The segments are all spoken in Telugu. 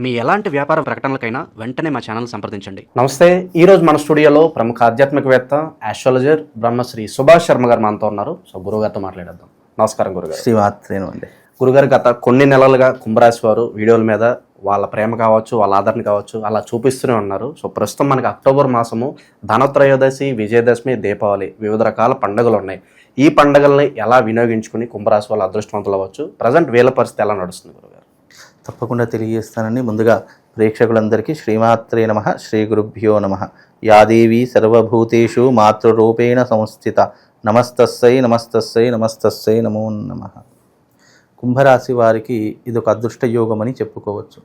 మీ ఎలాంటి వ్యాపార ప్రకటనలకైనా వెంటనే మా ఛానల్ సంప్రదించండి. నమస్తే. ఈరోజు మన స్టూడియోలో ప్రముఖ ఆధ్యాత్మికవేత్త, ఆస్ట్రాలజర్ బ్రహ్మశ్రీ సుభాష్ శర్మ గారు మనతో ఉన్నారు. సో గురుగారితో మాట్లాడేద్దాం. నమస్కారం గురుగారు. శ్రీమాత్రేనండి. గురుగారు, గత కొన్ని నెలలుగా కుంభరాశి వారు వీడియోల మీద వాళ్ళ ప్రేమ కావచ్చు, వాళ్ళ ఆదరణ కావచ్చు, అలా చూపిస్తూనే ఉన్నారు. సో ప్రస్తుతం మనకి అక్టోబర్ మాసము ధనత్రయోదశి, విజయదశమి, దీపావళి, వివిధ రకాల పండుగలు ఉన్నాయి. ఈ పండుగల్ని ఎలా వినియోగించుకుని కుంభరాశి వాళ్ళు అదృష్టవంతులు అవ్వచ్చు? ప్రజెంట్ వీళ్ళ పరిస్థితి ఎలా నడుస్తుంది గురుగారు? తప్పకుండా తెలియజేస్తానండి. ముందుగా ప్రేక్షకులందరికీ శ్రీమాత్రే నమః, శ్రీ గురుభ్యో నమః. యాదేవి సర్వభూతేషు మాతృరూపేణ సంస్థిత. నమస్తస్సై నమస్తస్సై నమస్తస్సై నమో నమః. కుంభరాశి వారికి ఇది ఒక అదృష్ట యోగం అని చెప్పుకోవచ్చు.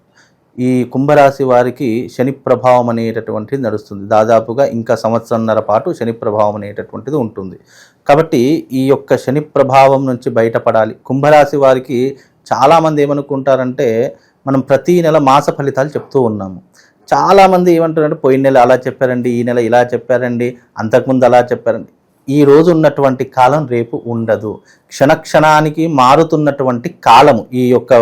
ఈ కుంభరాశి వారికి శని ప్రభావం అనేటటువంటిది నడుస్తుంది. దాదాపుగా ఇంకా సంవత్సరంన్నర పాటు శని ప్రభావం అనేటటువంటిది ఉంటుంది. కాబట్టి ఈ యొక్క శని ప్రభావం నుంచి బయటపడాలి. కుంభరాశి వారికి చాలామంది ఏమనుకుంటారంటే, మనం ప్రతీ నెల మాస ఫలితాలు చెప్తూ ఉన్నాము. చాలామంది ఏమంటారంటే, పోయిన నెల అలా చెప్పారండి, ఈ నెల ఇలా చెప్పారండి, అంతకుముందు అలా చెప్పారండి. ఈ రోజు ఉన్నటువంటి కాలం రేపు ఉండదు. క్షణక్షణానికి మారుతున్నటువంటి కాలము ఈ యొక్క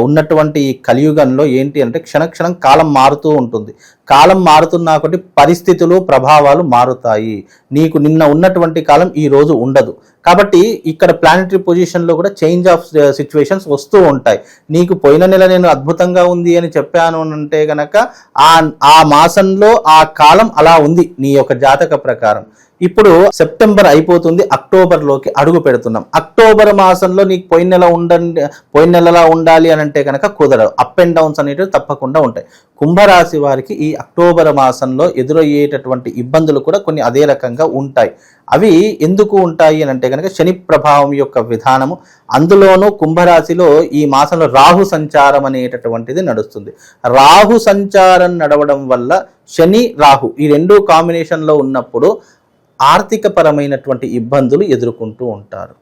ఉన్నటువంటి ఈ కలియుగంలో ఏంటి అంటే, క్షణక్షణం కాలం మారుతూ ఉంటుంది. కాలం మారుతున్నా ఒకటి పరిస్థితులు, ప్రభావాలు మారుతాయి. నీకు నిన్న ఉన్నటువంటి కాలం ఈ రోజు ఉండదు. కాబట్టి ఇక్కడ ప్లానెటరీ పొజిషన్లో కూడా చేంజ్ ఆఫ్ సిచ్యువేషన్స్ వస్తూ ఉంటాయి. నీకు పోయిన నెల నేను అద్భుతంగా ఉంది అని చెప్పాను అంటే కనుక ఆ మాసంలో ఆ కాలం అలా ఉంది నీ యొక్క జాతక ప్రకారం. ఇప్పుడు సెప్టెంబర్ అయిపోతుంది, అక్టోబర్లోకి అడుగు పెడుతున్నాం. అక్టోబర్ మాసంలో నీకు పోయిన నెలలా ఉండాలి అని అంటే కనుక కుదరదు. అప్ అండ్ డౌన్స్ అనేవి తప్పకుండా ఉంటాయి. కుంభరాశి వారికి ఈ అక్టోబర్ మాసంలో ఎదురయ్యేటటువంటి ఇబ్బందులు కూడా కొన్ని అదే రకంగా ఉంటాయి. అవి ఎందుకు ఉంటాయి అని అంటే కనుక శని ప్రభావం యొక్క విధానము, అందులోనూ కుంభరాశిలో ఈ మాసంలో రాహు సంచారం అనేటటువంటిది నడుస్తుంది. రాహు సంచారం నడవడం వల్ల శని రాహు ఈ రెండు కాంబినేషన్లో ఉన్నప్పుడు ఆర్థిక పరమైనటువంటి ఇబ్బందులు ఎదుర్కొంటూ ఉంటారు.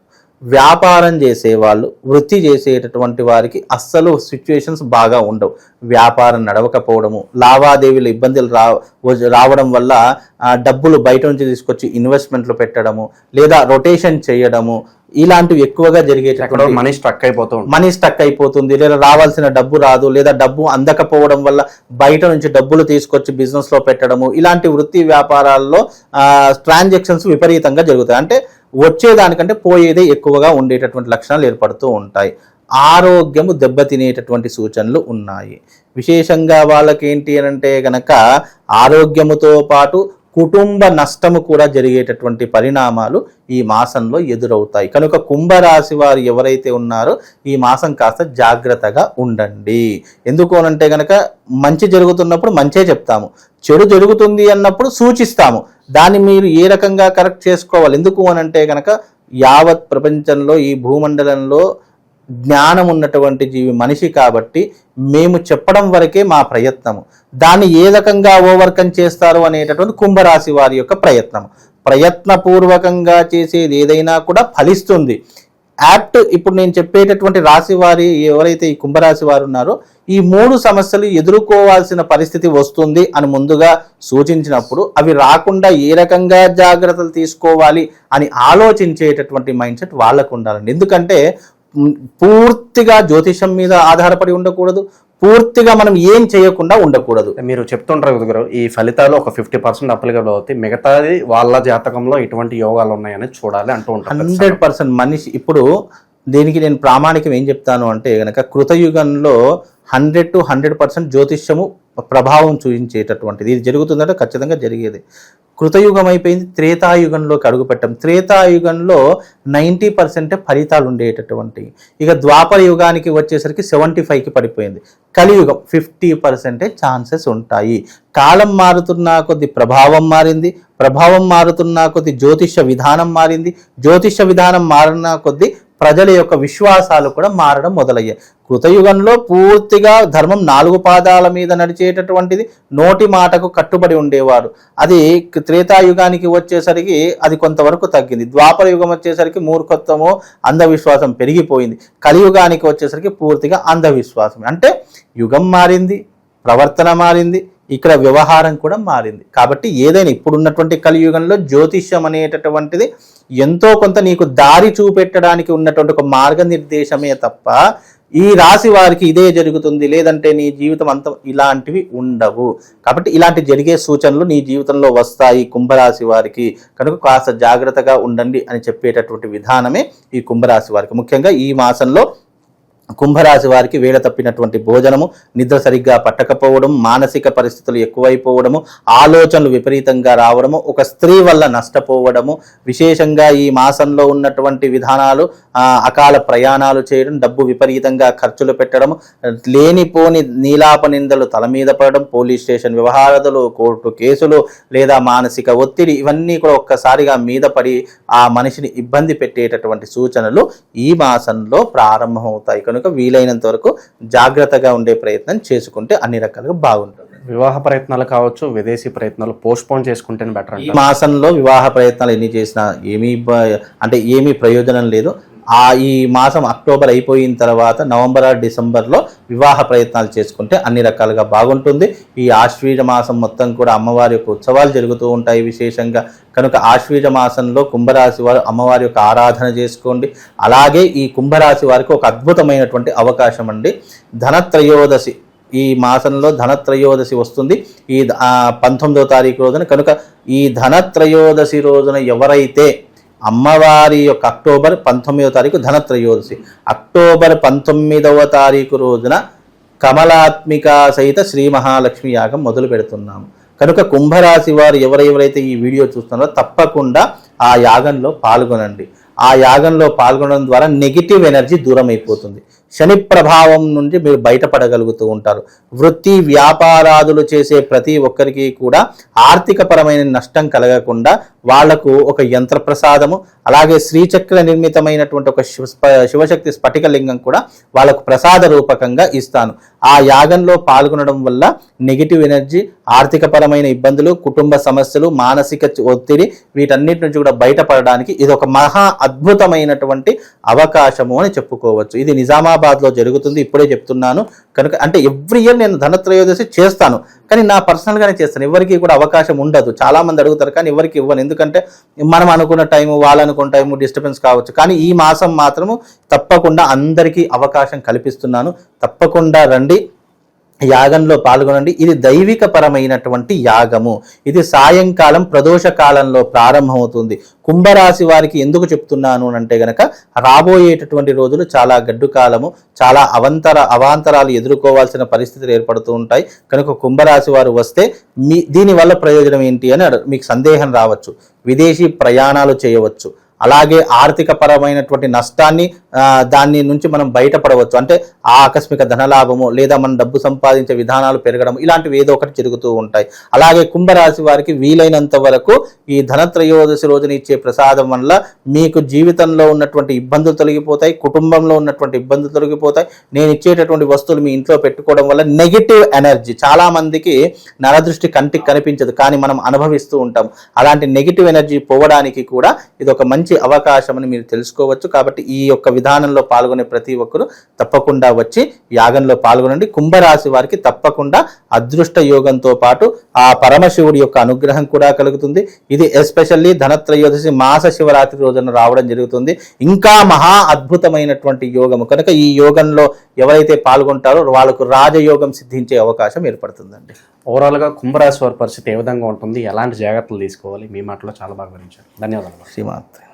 వ్యాపారం చేసేవాళ్ళు, వృత్తి చేసేటటువంటి వారికి అస్సలు సిచ్యువేషన్స్ బాగా ఉండవు. వ్యాపారం నడవకపోవడము, లావాదేవీలు ఇబ్బందులు రావడం వల్ల డబ్బులు బయట నుంచి తీసుకొచ్చి ఇన్వెస్ట్మెంట్లు పెట్టడము, లేదా రొటేషన్ చేయడము, ఇలాంటివి ఎక్కువగా జరిగేటటువంటి మనీ స్టక్ అయిపోతుంది. లేదా రావాల్సిన డబ్బు రాదు, లేదా డబ్బు అందకపోవడం వల్ల బయట నుంచి డబ్బులు తీసుకొచ్చి బిజినెస్ లో పెట్టడము, ఇలాంటి వృత్తి వ్యాపారాల్లో ట్రాన్సాక్షన్స్ విపరీతంగా జరుగుతాయి. అంటే వచ్చేదానికంటే పోయేదే ఎక్కువగా ఉండేటటువంటి లక్షణాలు ఏర్పడుతూ ఉంటాయి. ఆరోగ్యము దెబ్బతినేటటువంటి సూచనలు ఉన్నాయి. విశేషంగా వాళ్ళకి ఏంటి అంటే గనక ఆరోగ్యముతో పాటు కుటుంబ నష్టము కూడా జరిగేటటువంటి పరిణామాలు ఈ మాసంలో ఎదురవుతాయి. కనుక కుంభరాశి వారు ఎవరైతే ఉన్నారో ఈ మాసం కాస్త జాగ్రత్తగా ఉండండి. ఎందుకు అనంటే కనుక మంచి జరుగుతున్నప్పుడు మంచే చెప్తాము, చెడు జరుగుతుంది అన్నప్పుడు సూచిస్తాము. దాన్ని మీరు ఏ రకంగా కరెక్ట్ చేసుకోవాలి. ఎందుకు అనంటే కనుక యావత్ ప్రపంచంలో ఈ భూమండలంలో జ్ఞానం ఉన్నటువంటి జీవి మనిషి కాబట్టి మేము చెప్పడం వరకే మా ప్రయత్నము. దాన్ని ఏ రకంగా ఓవర్కమ్ చేస్తారు అనేటటువంటి కుంభరాశి వారి యొక్క ప్రయత్నపూర్వకంగా చేసేది ఏదైనా కూడా ఫలిస్తుంది. ఇప్పుడు నేను చెప్పేటటువంటి రాశి వారి ఎవరైతే ఈ కుంభరాశి వారు ఉన్నారో ఈ 3 సమస్యలు ఎదుర్కోవాల్సిన పరిస్థితి వస్తుంది అని ముందుగా సూచించినప్పుడు అవి రాకుండా ఏ రకంగా జాగ్రత్తలు తీసుకోవాలి అని ఆలోచించేటటువంటి మైండ్ సెట్ వాళ్ళకు ఉండాలండి. ఎందుకంటే పూర్తిగా జ్యోతిషం మీద ఆధారపడి ఉండకూడదు, పూర్తిగా మనం ఏం చేయకుండా ఉండకూడదు. మీరు చెప్తుంటారు గురుగారు, ఈ ఫలితాలు ఒక 50% అప్లికబుల్ అవుతాయి, మిగతాది వాళ్ళ జాతకంలో ఎటువంటి యోగాలు ఉన్నాయని చూడాలి అంటూ ఉంటారు. 100% మనిషి ఇప్పుడు దీనికి నేను ప్రామాణికం ఏం చెప్తాను అంటే కనుక కృతయుగంలో 100 to 100% జ్యోతిష్యము ప్రభావం చూపించేటటువంటిది ఇది జరుగుతుందంటే ఖచ్చితంగా జరిగేది. కృతయుగం అయిపోయింది, త్రేతాయుగంలోకి అడుగుపెట్టాం. త్రేతాయుగంలో 90% ఫలితాలు ఉండేటటువంటి, ఇక ద్వాపర యుగానికి వచ్చేసరికి 75కి పడిపోయింది. కలియుగం 50% ఛాన్సెస్ ఉంటాయి. కాలం మారుతున్నా కొద్ది ప్రభావం మారింది, ప్రభావం మారుతున్నా కొద్ది జ్యోతిష విధానం మారింది, జ్యోతిష విధానం మారిన కొద్ది ప్రజల యొక్క విశ్వాసాలు కూడా మారడం మొదలయ్యాయి. కృతయుగంలో పూర్తిగా ధర్మం 4 పాదాల మీద నడిచేటటువంటిది, నోటి మాటకు కట్టుబడి ఉండేవారు. అది త్రేతాయుగానికి వచ్చేసరికి అది కొంతవరకు తగ్గింది. ద్వాపర యుగం వచ్చేసరికి మూర్ఖత్వము, అంధవిశ్వాసం పెరిగిపోయింది. కలియుగానికి వచ్చేసరికి పూర్తిగా అంధవిశ్వాసం. అంటే యుగం మారింది, ప్రవర్తన మారింది, ఇక్కడ వ్యవహారం కూడా మారింది. కాబట్టి ఏదైనా ఇప్పుడున్నటువంటి కలియుగంలో జ్యోతిష్యం అనేటటువంటిది ఎంతో కొంత నీకు దారి చూపెట్టడానికి ఉన్నటువంటి ఒక మార్గనిర్దేశమే తప్ప ఈ రాశి వారికి ఇదే జరుగుతుంది, లేదంటే నీ జీవితం అంత ఇలాంటివి ఉండవు. కాబట్టి ఇలాంటి జరిగే సూచనలు నీ జీవితంలో వస్తాయి కుంభరాశి వారికి. కనుక కాస్త జాగ్రత్తగా ఉండండి అని చెప్పేటటువంటి విధానమే ఈ కుంభరాశి వారికి. ముఖ్యంగా ఈ మాసంలో కుంభరాశి వారికి వేళ తప్పినటువంటి భోజనము, నిద్ర సరిగ్గా పట్టకపోవడం, మానసిక పరిస్థితులు ఎక్కువైపోవడము, ఆలోచనలు విపరీతంగా రావడము, ఒక స్త్రీ వల్ల నష్టపోవడము, విశేషంగా ఈ మాసంలో ఉన్నటువంటి విధానాలు అకాల ప్రయాణాలు చేయడం, డబ్బు విపరీతంగా ఖర్చులు పెట్టడము, లేనిపోని నీలాప నిందలు తల మీద పడడం, పోలీస్ స్టేషన్ వ్యవహారాలు, కోర్టు కేసులు లేదా మానసిక ఒత్తిడి, ఇవన్నీ కూడా ఒక్కసారిగా మీద పడి ఆ మనిషిని ఇబ్బంది పెట్టేటటువంటి సూచనలు ఈ మాసంలో ప్రారంభమవుతాయి. కనుక వీలైనంత వరకు జాగ్రత్తగా ఉండే ప్రయత్నం చేసుకుంటే అన్ని రకాలుగా బాగుంటుంది. వివాహ ప్రయత్నాలు కావచ్చు, విదేశీ ప్రయత్నాలు పోస్ట్ పోన్ చేసుకుంటేనే బెటర్. ఈ మాసంలో వివాహ ప్రయత్నాలు ఎన్ని చేసినా ఏమీ ప్రయోజనం లేదు. ఈ మాసం అక్టోబర్ అయిపోయిన తర్వాత నవంబర్ డిసెంబర్లో వివాహ ప్రయత్నాలు చేసుకుంటే అన్ని రకాలుగా బాగుంటుంది. ఈ ఆశ్వీజ మాసం మొత్తం కూడా అమ్మవారి యొక్క ఉత్సవాలు జరుగుతూ ఉంటాయి విశేషంగా. కనుక ఆశ్వీజ మాసంలో కుంభరాశి వారు అమ్మవారి యొక్క ఆరాధన చేసుకోండి. అలాగే ఈ కుంభరాశి వారికి ఒక అద్భుతమైనటువంటి అవకాశం అండి, ధనత్రయోదశి. ఈ మాసంలో ధనత్రయోదశి వస్తుంది ఈ 19వ తారీఖు రోజున. కనుక ఈ ధనత్రయోదశి రోజున ఎవరైతే అమ్మవారి యొక్క అక్టోబర్ 19వ తారీఖు ధనత్రయోదశి, అక్టోబర్ 19వ తారీఖు రోజున కమలాత్మిక సహిత శ్రీ మహాలక్ష్మి యాగం మొదలు పెడుతున్నాము. కనుక కుంభరాశి వారు ఎవరైతే ఈ వీడియో చూస్తున్నారో తప్పకుండా ఆ యాగంలో పాల్గొనండి. ఆ యాగంలో పాల్గొనడం ద్వారా నెగిటివ్ ఎనర్జీ దూరం అయిపోతుంది. శని ప్రభావం నుండి మీరు బయటపడగలుగుతూ ఉంటారు. వృత్తి వ్యాపారాదులు చేసే ప్రతి ఒక్కరికి కూడా ఆర్థికపరమైన నష్టం కలగకుండా వాళ్లకు ఒక యంత్ర ప్రసాదము, అలాగే శ్రీచక్ర నిర్మితమైనటువంటి ఒక శివశక్తి స్ఫటిక లింగం కూడా వాళ్ళకు ప్రసాద రూపకంగా ఇస్తాను. ఆ యాగంలో పాల్గొనడం వల్ల నెగిటివ్ ఎనర్జీ, ఆర్థికపరమైన ఇబ్బందులు, కుటుంబ సమస్యలు, మానసిక ఒత్తిడి, వీటన్నిటి నుంచి కూడా బయటపడడానికి ఇది ఒక మహా అద్భుతమైనటువంటి అవకాశము అని చెప్పుకోవచ్చు. ఇది నిజామాబాద్లో జరుగుతుంది, ఇప్పుడే చెప్తున్నాను. కనుక అంటే ఎవ్రీ ఇయర్ నేను ధనత్రయోదశి చేస్తాను, కానీ నా పర్సనల్గానే చేస్తాను. ఎవరికి కూడా అవకాశం ఉండదు. చాలా మంది అడుగుతారు కానీ ఎవరికి ఇవ్వను, ఎందుకంటే మనం అనుకున్న టైము వాళ్ళు అనుకున్న టైము డిస్టర్బెన్స్ కావచ్చు. కానీ ఈ మాసం మాత్రము తప్పకుండా అందరికీ అవకాశం కల్పిస్తున్నాను. తప్పకుండా రండి, యాగంలో పాల్గొనండి. ఇది దైవిక పరమైనటువంటి యాగము. ఇది సాయంకాలం ప్రదోష కాలంలో ప్రారంభమవుతుంది. కుంభరాశి వారికి ఎందుకు చెప్తున్నాను అంటే గనక రాబోయేటటువంటి రోజులు చాలా గడ్డు కాలము, చాలా అవాంతరాలు ఎదుర్కోవాల్సిన పరిస్థితులు ఏర్పడుతూ ఉంటాయి. కనుక కుంభరాశి వారు వస్తే దీనివల్ల ప్రయోజనం ఏంటి అని మీకు సందేహం రావచ్చు. విదేశీ ప్రయాణాలు చేయవచ్చు, అలాగే ఆర్థిక పరమైనటువంటి నష్టాన్ని దాని నుంచి మనం బయటపడవచ్చు. అంటే ఆకస్మిక ధనలాభము లేదా మనం డబ్బు సంపాదించే విధానాలు పెరగడం, ఇలాంటివి ఏదో ఒకటి జరుగుతూ ఉంటాయి. అలాగే కుంభరాశి వారికి వీలైనంత వరకు ఈ ధనత్రయోదశి రోజున ఇచ్చే ప్రసాదం వల్ల మీకు జీవితంలో ఉన్నటువంటి ఇబ్బందులు తొలగిపోతాయి, కుటుంబంలో ఉన్నటువంటి ఇబ్బందులు తొలగిపోతాయి. నేను ఇచ్చేటటువంటి వస్తువులు మీ ఇంట్లో పెట్టుకోవడం వల్ల నెగిటివ్ ఎనర్జీ, చాలా మందికి నరదృష్టి కంటికి కనిపించదు కానీ మనం అనుభవిస్తూ ఉంటాం. అలాంటి నెగిటివ్ ఎనర్జీ పోవడానికి కూడా ఇది ఒక మంచి అవకాశం అని మీరు తెలుసుకోవచ్చు. కాబట్టి ఈ యొక్క విధానంలో పాల్గొనే ప్రతి ఒక్కరూ తప్పకుండా వచ్చి యాగంలో పాల్గొనండి. కుంభరాశి వారికి తప్పకుండా అదృష్ట యోగంతో పాటు ఆ పరమశివుడి యొక్క అనుగ్రహం కూడా కలుగుతుంది. ఇది ఎస్పెషల్లీ ధనత్రయోదశి మాస శివరాత్రి రోజున రావడం జరుగుతుంది. ఇంకా మహా అద్భుతమైనటువంటి యోగము. కనుక ఈ యోగంలో ఎవరైతే పాల్గొంటారో వాళ్ళకు రాజయోగం సిద్ధించే అవకాశం ఏర్పడుతుందండి. ఓవరాల్గా కుంభరాశి వారి పరిస్థితి ఏ విధంగా ఉంటుంది, ఎలాంటి జాగ్రత్తలు తీసుకోవాలి, మీ మాటలో చాలా బాగా వివరించారు. ధన్యవాదాలు. శ్రీమాత్రే.